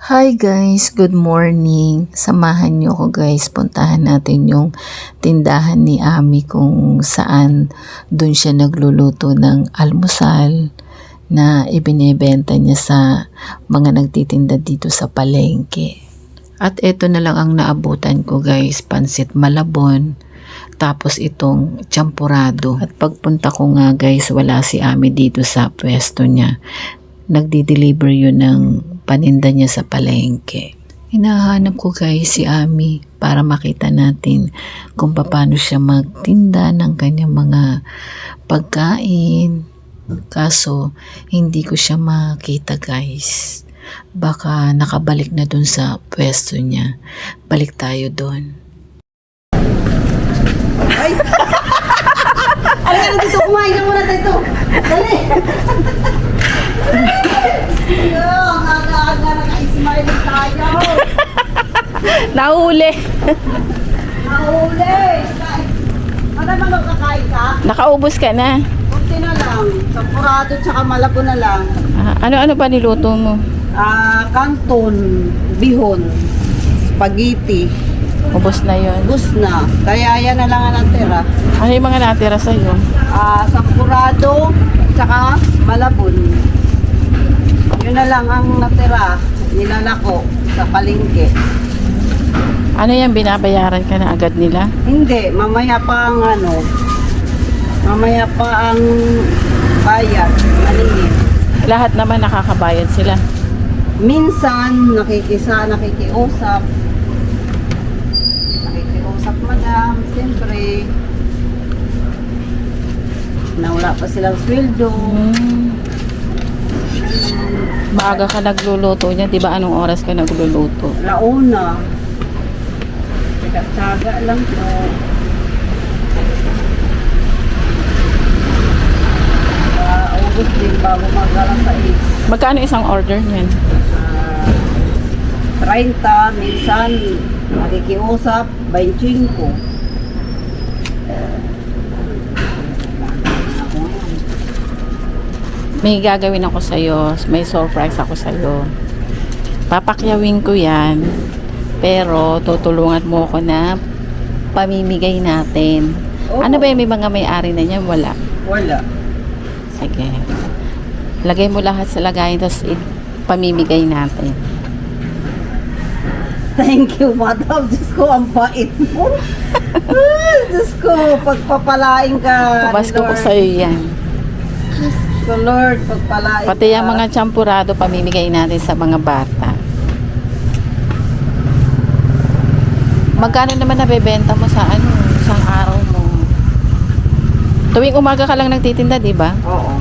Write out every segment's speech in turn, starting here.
Hi guys, good morning. Samahan niyo ako guys, puntahan natin yung tindahan ni Ami kung saan dun siya nagluluto ng almusal na ibinebenta niya sa mga nagtitinda dito sa palengke. At eto na lang ang naabutan ko guys, pansit malabon, tapos itong champurado. At pagpunta ko nga guys, wala si Ami dito sa pwesto niya. Nagdi-deliver yun ng paninda niya sa palengke. Hinahanap ko guys si Ami para makita natin kung paano siya magtinda ng kanyang mga pagkain. Kaso hindi ko siya makita guys. Baka nakabalik na dun sa pwesto niya. Balik tayo dun. Ay! Ano ka na dito? Kumain ka muna dito. Dali! Ang aga-aga naka-smile tayo. Nahuli. Nahuli. Ano naman magkakain ka? Nakaubos ka na. Kunti na lang. Sampurado tsaka malabo na lang. Ano-ano pa niluto mo? Canton, bihon, spaghetti. Ubos na yon. Bus na. Kaya yan na lang ang natira. Ano yung mga natira sa'yo? Sampurado tsaka malabon. Yun na lang ang natira. Nilalako sa palengke. Ano yan, binabayaran ka na agad nila? Hindi, mamaya pa ang mamaya pa ang bayad, maningin. Lahat naman nakakabayad sila. Minsan, nakikiusap madam, siyempre. Na wala pa silang sweldo. Maaga ka nagluluto niya, di ba anong oras ka nagluluto? Launa. Tsaga lang po. August din bago mag-alas 6. Magkano isang order niyan? 30, minsan nakikiusap, 25. May gagawin ako sa'yo, may surprise ako sa'yo. Papakyawin ko yan, pero tutulungan mo ako na pamimigay natin. Oo. Ano ba yung may mga may-ari na niyan? Wala. Wala. Sige. Lagay mo lahat sa lagayin, tapos pamimigay natin. Thank you, madam. Diyos ko, ang bait mo. Diyos ko, pagpapalain ka. Pabasko ko Lord. sa'yo yan. Diyos ko, Lord, pagpalain Pati ka. yung mga champurado, pamimigay natin sa mga bata. Magkano naman nabebenta mo sa isang araw mo? Tuwing umaga ka lang nagtitinda, di ba? Oo.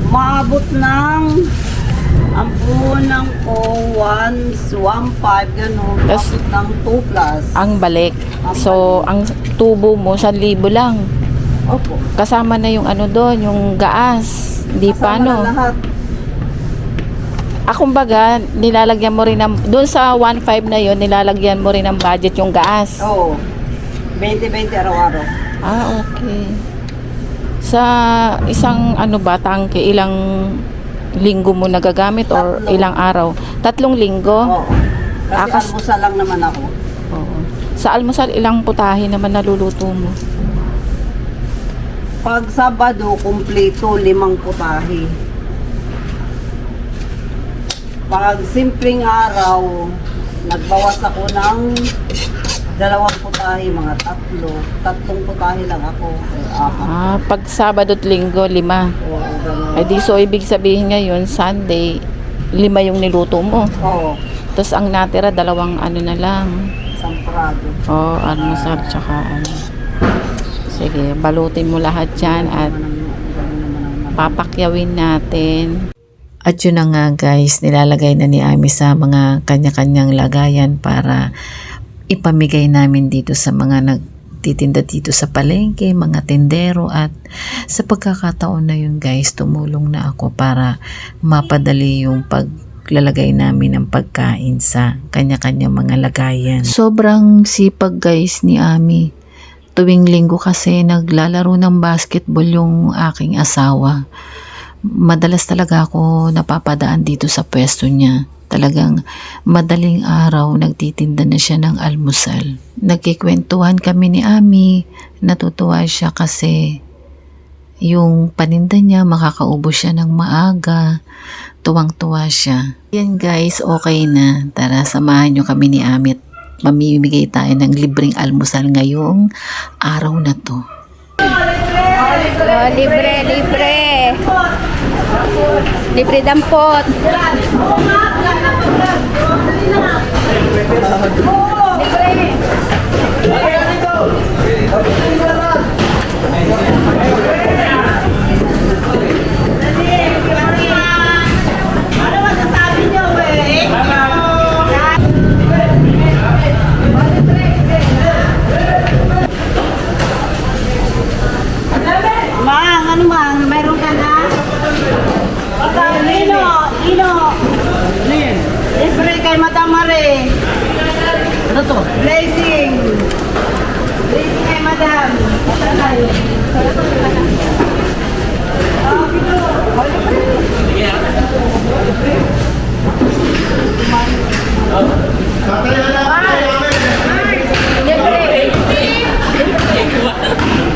Maabot ng ang puhunan ko 1.5 gano'n. Tas- Abot ng 2 plus. Ang balik. So, ang tubo mo, 1,000 lang. Opo. Kasama na yung doon, yung gaas. Di pa, Kasama na lahat. Kumbaga, nilalagyan mo rin ng, doon sa 1.5 na yon nilalagyan mo rin ng budget yung gaas. Oo. 20-20 araw-araw. Okay. Sa isang tangke, ilang linggo mo nagagamit or 3. ilang araw? 3 linggo? Oo. Kasi Kas- almusal lang naman ako. Oo. Sa almusal, ilang putahe naman naluluto mo? Pag Sabado, kumpleto 5 putahe. Pag simpleng araw, nagbawas ako ng 2 putahe, mga 3 putahe lang ako. O 4. Pag Sabado at Linggo, 5. Oo, ganun. Ay di, so ibig sabihin ngayon, Sunday, 5 yung niluto mo. Oo, Tapos ang natira, 2 na lang. Sampurado. Almusal, tsaka Sige, balutin mo lahat dyan at papakyawin natin. At yun na nga guys, nilalagay na ni Ami sa mga kanya-kanyang lagayan para ipamigay namin dito sa mga nagtitinda dito sa palengke, mga tindero. At sa pagkakataon na yun guys, tumulong na ako para mapadali yung paglalagay namin ng pagkain sa kanya-kanyang mga lagayan. Sobrang sipag guys ni Ami. Tuwing linggo kasi naglalaro ng basketball yung aking asawa. Madalas talaga ako napapadaan dito sa pwesto niya. Talagang madaling araw nagtitinda na siya ng almusal. Nagkikwentuhan kami ni Ami. Natutuwa siya kasi yung paninda niya makakaubos siya ng maaga. Tuwang-tuwa siya. Yan guys, okay na. Tara, samahan nyo kami ni Ami at mamimigay tayo ng libreng almusal ngayong araw na to. Oh, libre, libre. Libre dampot. Ano masasabi niyo, eh? Mang, ano mang? Mayroon ka na? Ino. Libre kay Madam Mare. Ano to? Blessing. Blessing kay Madam.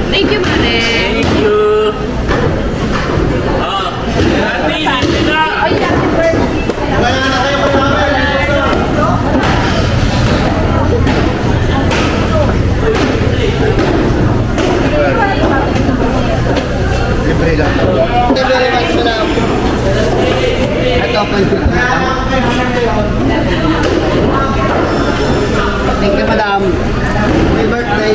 Thank you, Mare. Thank you, Madam. Happy birthday.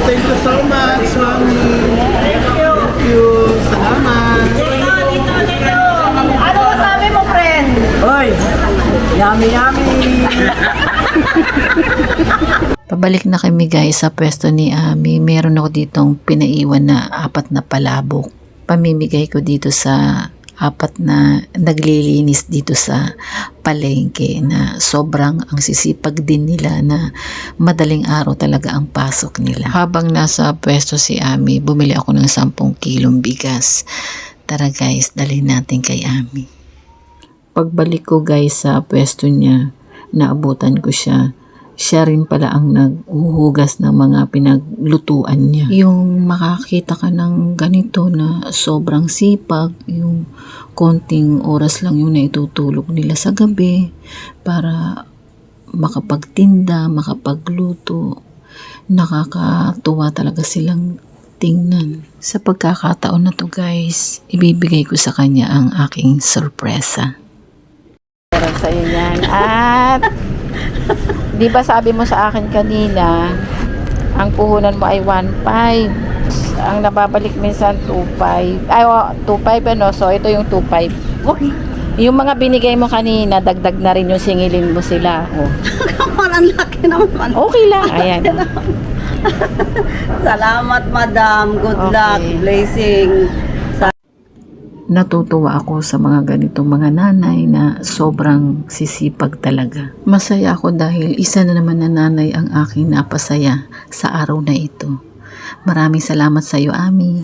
Thank you so much, Mami. Thank you. Salamat. Ano masabi mo, friend? Hoy, yummy. Pabalik na kami guys sa pwesto ni Ami. Meron ako ditong pinaiwan na 4 na palabok. Pamimigay ko dito sa 4 na naglilinis dito sa palengke na sobrang ang sisipag din nila na madaling araw talaga ang pasok nila. Habang nasa pwesto si Ami, bumili ako ng 10 kilong bigas. Tara guys, dalhin natin kay Ami. Pagbalik ko guys sa pwesto niya, naabutan ko siya. Siya rin pala ang naghuhugas ng mga pinaglutuan niya. Yung makakita ka ng ganito na sobrang sipag, yung konting oras lang yung naitutulog nila sa gabi para makapagtinda, makapagluto. Nakakatuwa talaga silang tingnan. Sa pagkakataon na to guys, ibibigay ko sa kanya ang aking sorpresa. Pero sa iyo yan. At di ba sabi mo sa akin kanina, ang puhunan mo ay 1.5. Ang nababalik minsan 2.5. Ay, 2.5 ano? So, ito yung 2.5. Yung mga binigay mo kanina, dagdag na rin yung singilin mo sila. Oh. Ang laki naman. Okay lang. Ayan. Salamat, Madam. Good Okay. luck. Blessing. Natutuwa ako sa mga ganitong mga nanay na sobrang sisipag talaga. Masaya ako dahil isa na naman na nanay ang aking napasaya sa araw na ito. Maraming salamat sa iyo, Ami.